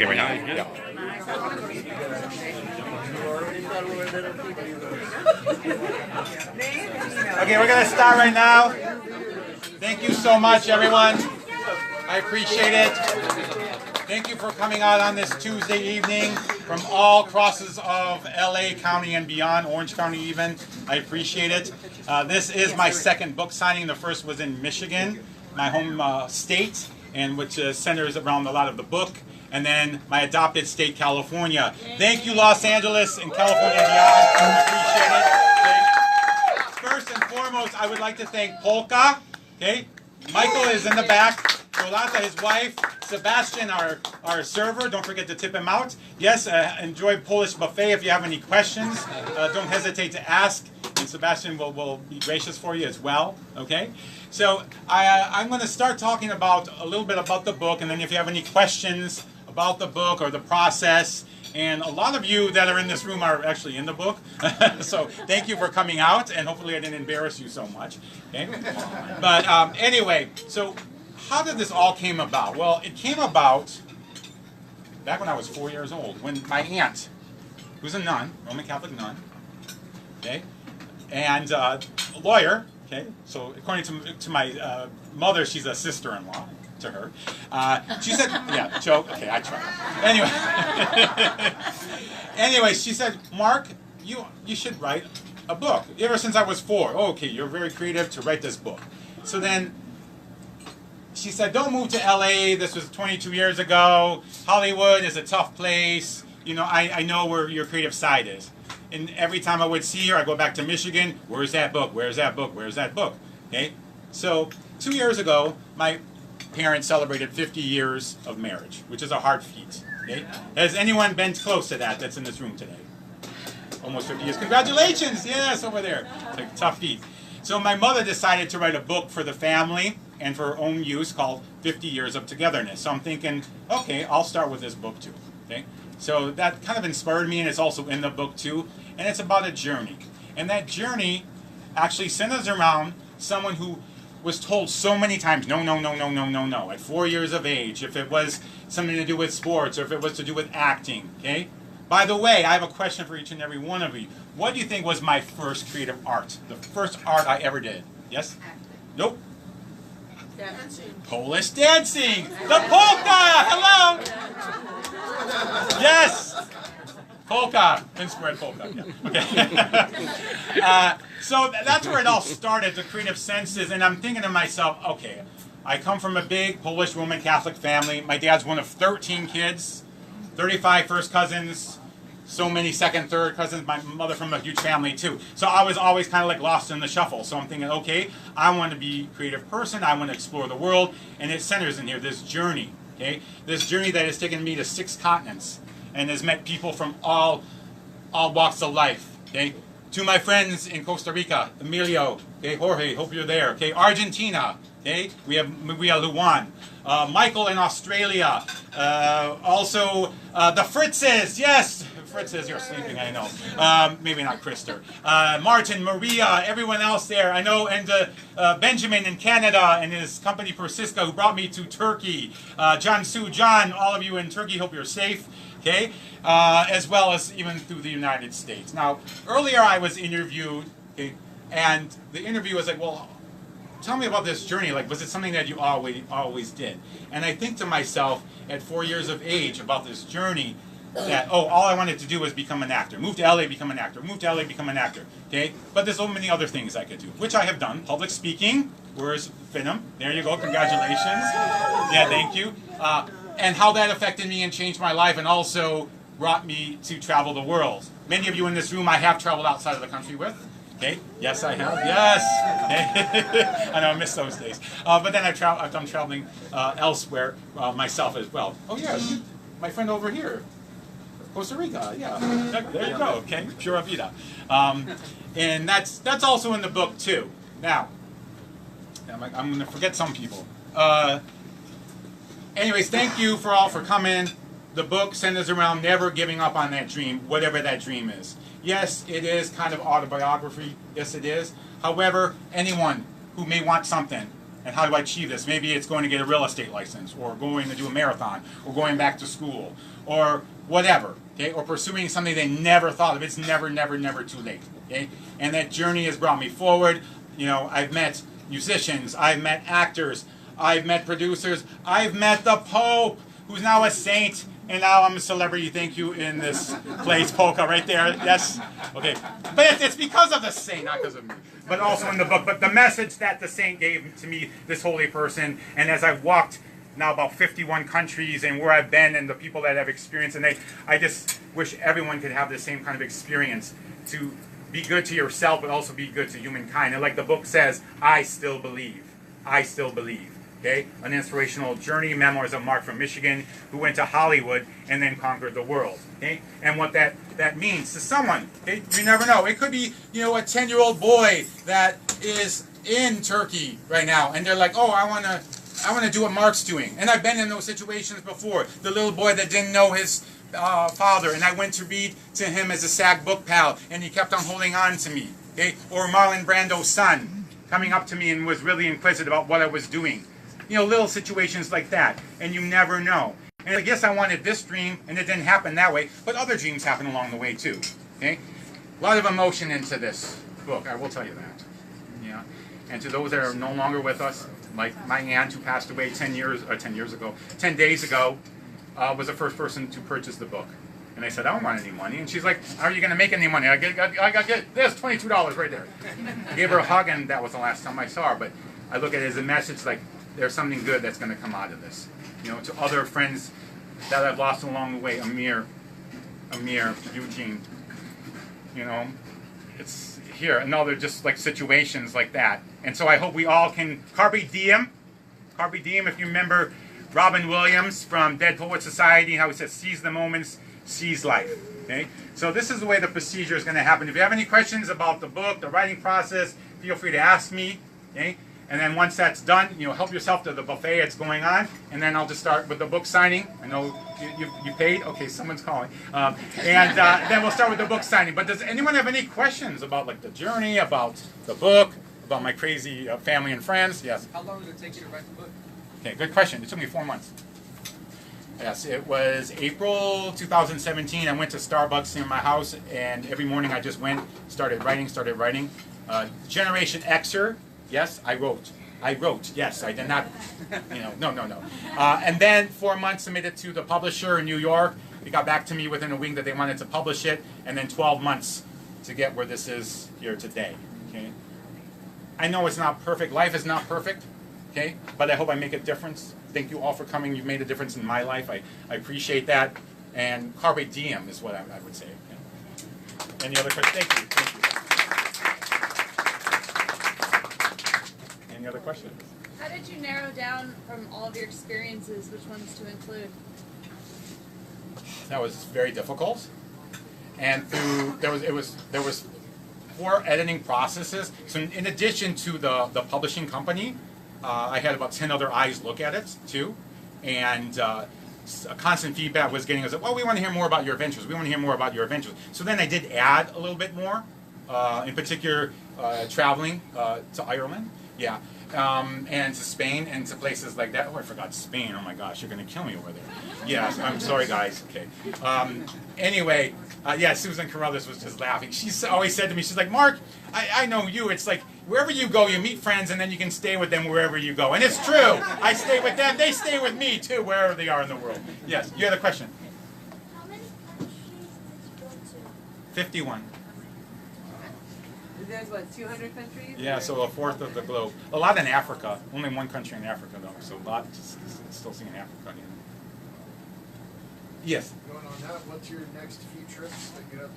Okay, right now. Yeah. Okay, we're going to start right now. Thank you so much, everyone. I appreciate it. Thank you for coming out on this Tuesday evening from all crosses of LA County and beyond, Orange County even. I appreciate it. This is my second book signing. The first was in Michigan, my home state, and which centers around a lot of the book. And then my adopted state, California. Thank you, Los Angeles and California and beyond. I appreciate it. First and foremost, I would like to thank Polka. Okay, Michael is in the back. Rolata, his wife. Sebastian, our server. Don't forget to tip him out. Yes, enjoy Polish buffet. If you have any questions, don't hesitate to ask. And Sebastian will be gracious for you as well. Okay, so I'm going to start talking about a little bit about the book, and then if you have any questions about the book or the process, and a lot of you that are in this room are actually in the book, so thank you for coming out, and hopefully I didn't embarrass you so much. Okay? But anyway, so how did this all came about? Well, it came about back when I was 4 years old, when my aunt, who's a nun, Roman Catholic nun, okay, and a lawyer, okay, so according to my mother, she's a sister-in-law to her. She said, yeah, joke, okay, I tried. Anyway, she said, Mark, you should write a book. Ever since I was 4. Oh, okay, you're very creative to write this book. So then she said, don't move to LA. This was 22 years ago. Hollywood is a tough place. You know, I know where your creative side is. And every time I would see her, I go back to Michigan. Where's that book? Where's that book? Where's that book? Okay. So 2 years ago, my parents celebrated 50 years of marriage, which is a hard feat. Okay. Has anyone been close to that that's in this room today? Almost 50 years. Congratulations. Yes, over there. It's like a tough feat. So my mother decided to write a book for the family and for her own use called 50 Years of Togetherness. So I'm thinking, okay, I'll start with this book too. Okay. So that kind of inspired me, and it's also in the book too. And it's about a journey. And that journey actually centers around someone who was told so many times, no, no, no, no, no, no, no, at 4 years of age, if it was something to do with sports or if it was to do with acting, okay? By the way, I have a question for each and every one of you. What do you think was my first creative art? The first art I ever did? Yes? Nope. Dancing. Polish dancing! The polka! Hello! Yes! Polka. Inspired polka. Yeah. Okay. So that's where it all started, the creative senses. And I'm thinking to myself, okay, I come from a big Polish Roman Catholic family. My dad's one of 13 kids, 35 first cousins, so many second, third cousins. My mother from a huge family too. So I was always kind of like lost in the shuffle. So I'm thinking, okay, I want to be a creative person. I want to explore the world. And it centers in here, this journey. Okay, this journey that has taken me to 6 continents and has met people from all walks of life. Okay, to my friends in Costa Rica, Emilio, okay, Jorge, hope you're there. Okay, Argentina. Okay, we have Luan, Michael in Australia. Also the Fritzes, yes. Fritzes, you're sleeping, I know. Maybe not Krister. Martin, Maria, everyone else there, I know, and Benjamin in Canada and his company Persiska who brought me to Turkey. John Sue, John, all of you in Turkey, hope you're safe. Okay, as well as even through the United States. Now, earlier I was interviewed, okay, and the interview was like, well, tell me about this journey. Like, was it something that you always did? And I think to myself, at 4 years of age, about this journey, that, oh, all I wanted to do was become an actor. Move to LA, become an actor. Move to LA, become an actor. Okay? But there's so many other things I could do, which I have done. Public speaking. Where's Finham? There you go. Congratulations. Yeah, thank you. And how that affected me and changed my life and also brought me to travel the world. Many of you in this room I have traveled outside of the country with. Okay? Yes, I have. Yes! I know, I miss those days. But then I've done traveling elsewhere myself as well. Oh, yeah, my friend over here. Costa Rica, yeah. There you go, okay? Pura vida. And that's also in the book, too. Now, I'm going to forget some people. Anyways, thank you all for coming. The book centers around never giving up on that dream, whatever that dream is. Yes, it is kind of autobiography. Yes, it is. However, anyone who may want something, And how do I achieve this? Maybe it's going to get a real estate license, or going to do a marathon, or going back to school, or whatever, okay? Or pursuing something they never thought of. It's never, never, never too late, okay? And that journey has brought me forward. You know, I've met musicians, I've met actors, I've met producers, I've met the Pope, who's now a saint, and now I'm a celebrity, thank you, in this place, Polka, right there, yes, okay. But it's because of the saint, not because of me, but also in the book. But the message that the saint gave to me, this holy person, and as I've walked now about 51 countries and where I've been and the people that I've experienced, and I just wish everyone could have the same kind of experience, to be good to yourself, but also be good to humankind. And like the book says, I still believe. I still believe. Okay? An inspirational journey, memoirs of Mark from Michigan, who went to Hollywood and then conquered the world. Okay? And what that means to someone. Okay? You never know. It could be, you know, a 10-year-old boy that is in Turkey right now, and they're like, oh, I want to do what Mark's doing. And I've been in those situations before. The little boy that didn't know his father, and I went to read to him as a SAG book pal, and he kept on holding on to me. Okay? Or Marlon Brando's son coming up to me and was really inquisitive about what I was doing. You know, little situations like that, and you never know. And I guess I wanted this dream, and it didn't happen that way, but other dreams happen along the way too. Okay? A lot of emotion into this book, I will tell you that. Yeah. And to those that are no longer with us, like my aunt who passed away 10 days ago, was the first person to purchase the book. And I said, I don't want any money. And she's like, how are you going to make any money? I got this, $22 right there. I gave her a hug, and that was the last time I saw her. But I look at it as a message like, there's something good that's going to come out of this. You know, to other friends that I've lost along the way, Amir, Eugene, you know, it's here, and other just like situations like that. And so I hope we all can, carpe diem, if you remember Robin Williams from Dead Poets Society, how he says, seize the moments, seize life. Okay? So this is the way the procedure is going to happen. If you have any questions about the book, the writing process, feel free to ask me. Okay? And then once that's done, you know, help yourself to the buffet that's going on. And then I'll just start with the book signing. I know you paid. Okay, someone's calling. And then we'll start with the book signing. But does anyone have any questions about like the journey, about the book, about my crazy family and friends? Yes. How long did it take you to write the book? Okay, good question. It took me 4 months. Yes, it was April 2017. I went to Starbucks near my house, and every morning I just went, started writing. Generation Xer. Yes, I wrote. Yes, I did not, you know, no. And then 4 months submitted to the publisher in New York. They got back to me within a week that they wanted to publish it. And then 12 months to get where this is here today. Okay. I know it's not perfect. Life is not perfect. Okay. But I hope I make a difference. Thank you all for coming. You've made a difference in my life. I appreciate that. And carpe diem is what I would say. Okay. Any other questions? Thank you. Any other questions? How did you narrow down from all of your experiences which ones to include? That was very difficult, and there was 4 editing processes. So in addition to the publishing company, I had about 10 other eyes look at it too, and a constant feedback was getting us, well, we want to hear more about your adventures. We want to hear more about your adventures. So then I did add a little bit more, in particular traveling to Ireland. Yeah, and to Spain and to places like that. Oh, I forgot Spain. Oh my gosh, you're going to kill me over there. Yeah, I'm sorry, guys. Okay. Anyway, yeah, Susan Carruthers was just laughing. She always said to me, she's like, Mark, I know you. It's like wherever you go, you meet friends, and then you can stay with them wherever you go. And it's true. I stay with them. They stay with me, too, wherever they are in the world. Yes, you had a question. How many countries did you go to? 51. There's what, 200 countries? Yeah, so a fourth of the globe. A lot in Africa. Only one country in Africa, though. So a lot just still seeing Africa. Yeah. Yes. Going on that, what's your next few trips that you have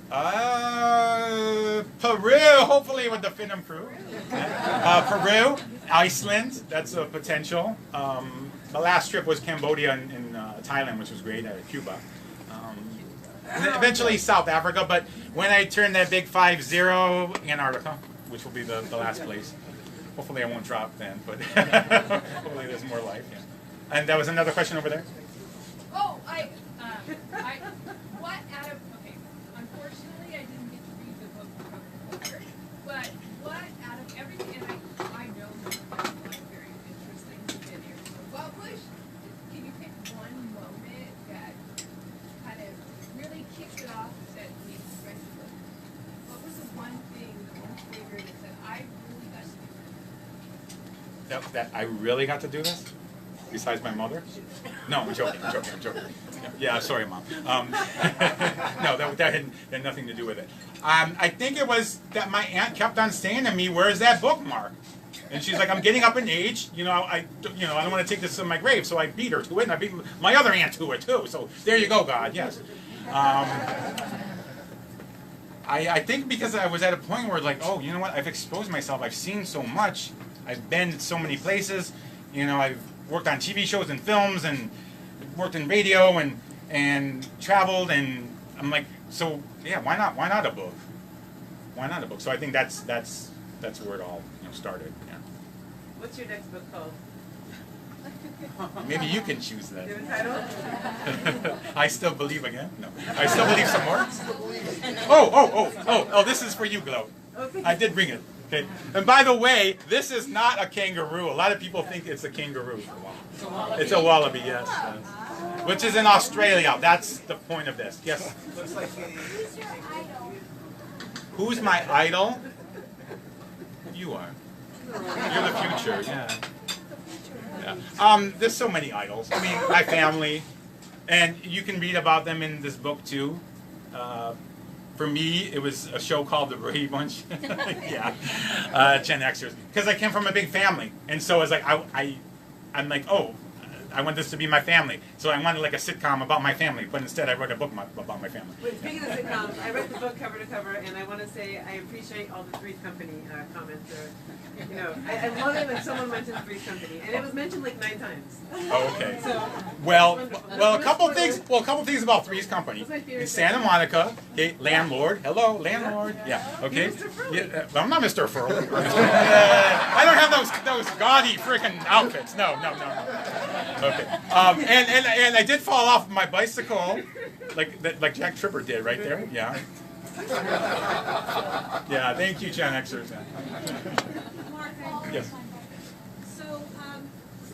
planned? Peru, hopefully with the Finham crew. Peru, Iceland, that's a potential. The last trip was Cambodia and Thailand, which was great, Cuba. And then eventually South Africa, but when I turn that big 5-0, Antarctica, which will be the last place. Hopefully I won't drop then, but hopefully there's more life. Yeah. And there was another question over there? Oh, what out of, okay, unfortunately I didn't get to read the book cover to cover, but what out of everything, and I know that I really got to do this? Besides my mother? No, I'm joking. Yeah, sorry, Mom. No, that had nothing to do with it. I think it was that my aunt kept on saying to me, "Where's that bookmark?" And she's like, "I'm getting up in age. I don't want to take this to my grave." So I beat her to it, and I beat my other aunt to it too. So there you go, God. Yes. I think because I was at a point where like, oh, you know what? I've exposed myself. I've seen so much. I've been to so many places. I've worked on TV shows and films and worked in radio and traveled, and I'm like, so yeah, why not a book? Why not a book? So I think that's where it all started. Yeah. What's your next book called? Maybe you can choose that. Do you have a title? I still believe again. No, I still believe some more. Oh! This is for you, Glow. Okay. I did bring it. Okay. And by the way, this is not a kangaroo. A lot of people think it's a kangaroo. It's a wallaby, yes. Which is in Australia. That's the point of this. Yes. Looks like Who's your idol? Who's my idol? You are. You're the future. Yeah. There's so many idols. I mean, my family, and you can read about them in this book too. For me, it was a show called The Brady Bunch. Yeah, Gen Xers, because I came from a big family, and so it's like I'm like, oh, I want this to be my family. So I wanted like a sitcom about my family, but instead I wrote a book about my family. Wait, speaking of sitcoms, I read the book cover to cover, and I want to say I appreciate all the Three's Company comments. I love it when someone mentions Three's Company, and it was mentioned like 9 times. Oh, okay. So, Well, a couple things about Three's Company. That's my favorite In Santa Monica, okay, landlord. Hello, landlord. Yeah, okay. You're Mr. Furley. Yeah, I'm not Mr. Furley. I don't have those gaudy freaking outfits. No. Okay. And I did fall off my bicycle, like Jack Tripper did right there. Yeah. Yeah. Thank you, Gen Xers. Mark, Yes. So,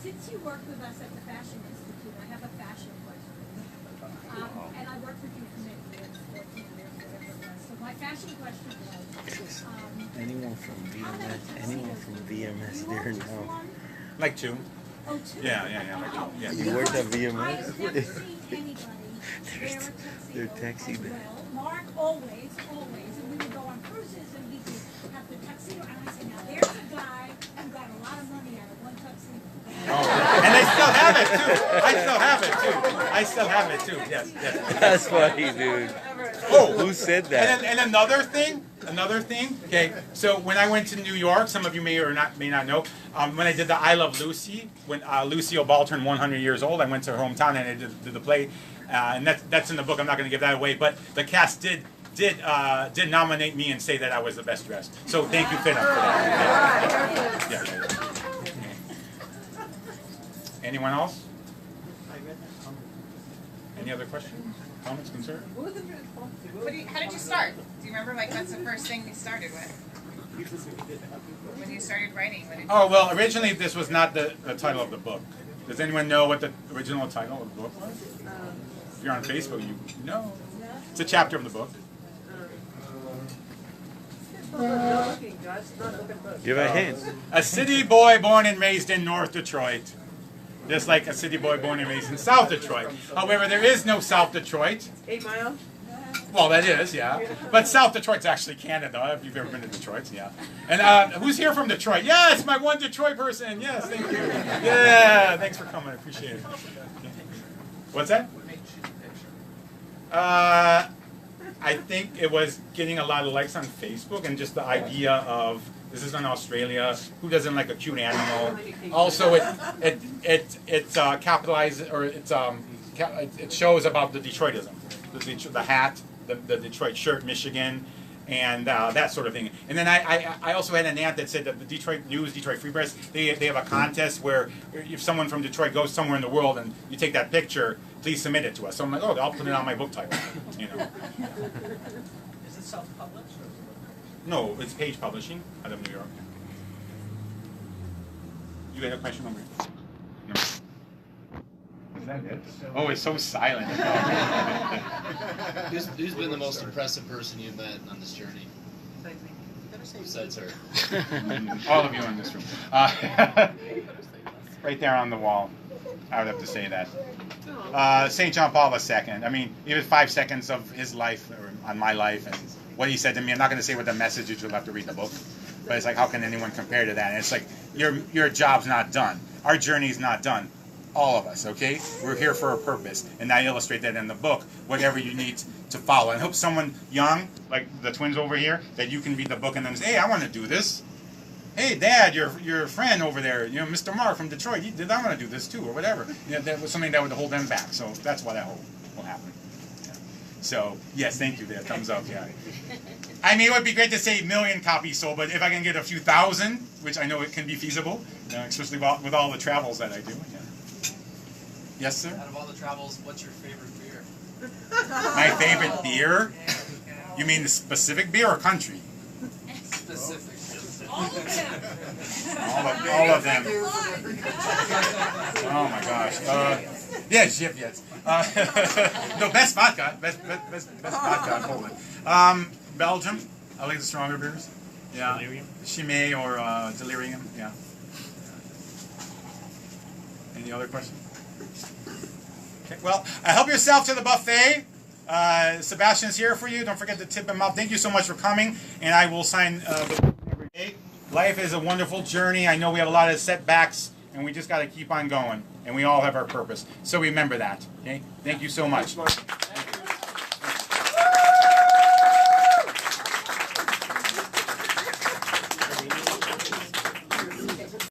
since you work with us at the Fashion Institute, I have a fashion question. And I worked with you for many years, 14 years, whatever it was. So my fashion question was, Anyone from VMS there now? Like 2. oh, 2. Yeah, like 2. Yeah. You worked at I've VMS? never seen anybody wear a tuxedo They're taxi as there. well. Mark always, and we would go on cruises and he would have the tuxedo, and I said, now there's a guy who got a lot of money out of one tuxedo. Oh, and they still have it too. I still have it too. Yes. That's funny, dude. Oh, Who said that? And another thing. Okay, so when I went to New York, some of you may not know, when I did the I Love Lucy, when Lucille Ball turned 100 years old, I went to her hometown and I did the play, and that's in the book. I'm not going to give that away, but the cast did nominate me and say that I was the best dressed. So thank you, Finn, for that. Yeah. Anyone else? Any other questions, comments, concerns? How did you start? Do you remember, what's the first thing you started with? When you started writing? Oh, well, originally this was not the title of the book. Does anyone know what the original title of the book was? If you're on Facebook, you know. It's a chapter of the book. Give a hint. A city boy born and raised in North Detroit. Just like a city boy born and raised in South Detroit. However, there is no South Detroit. 8 Mile? Well, that is, yeah. But South Detroit's actually Canada, if you've ever been to Detroit, yeah. And who's here from Detroit? Yes, my one Detroit person. Yes, thank you. Yeah, thanks for coming. I appreciate it. What's that? I think it was getting a lot of likes on Facebook and just the idea of this is in Australia. Who doesn't like a cute animal? Also, it capitalizes or it shows about the Detroitism, the hat, the Detroit shirt, Michigan, and that sort of thing. And then I also had an aunt that said that the Detroit News, Detroit Free Press, they have a contest where if someone from Detroit goes somewhere in the world and you take that picture, please submit it to us. So I'm like, oh, I'll put it on my book title. You know. Is it self-published? No, it's Page Publishing out of New York. You had a question over here? No. Is that it? Oh, it's so silent. Who's been the most impressive person you've met on this journey? said, sir. All of you in this room. Right there on the wall. I would have to say that. St. John Paul II. I mean, it was 5 seconds of his life, or on my life, and what he said to me. I'm not going to say what the message is. You'll have to read the book. But it's like, how can anyone compare to that? And it's like, your job's not done. Our journey's not done. All of us, okay? We're here for a purpose. And I illustrate that in the book, whatever you need to follow. And I hope someone young, like the twins over here, that you can read the book and then say, hey, I want to do this. Hey, Dad, your friend over there, Mr. Mark from Detroit, I want to do this too, or whatever. That was something that would hold them back. So that's what I hope will happen. Yeah. So, yes, thank you there. Thumbs up, yeah. I mean, it would be great to say 1 million copies sold, but if I can get a few thousand, which I know it can be feasible, especially with all the travels that I do. Yeah. Yes, sir? Out of all the travels, what's your favorite beer? My favorite beer? You mean the specific beer or country? Specific. All of them. All of them. Oh my gosh. Yes. No, best vodka. Best vodka in Poland. Belgium. I like the stronger beers. Yeah. Chimay or Delirium. Yeah. Any other questions? Okay. Well, help yourself to the buffet. Sebastian's here for you. Don't forget to tip him up. Thank you so much for coming. And I will sign the book every day. Life is a wonderful journey. I know we have a lot of setbacks, and we just got to keep on going. And we all have our purpose. So remember that. Okay? Thank you so much.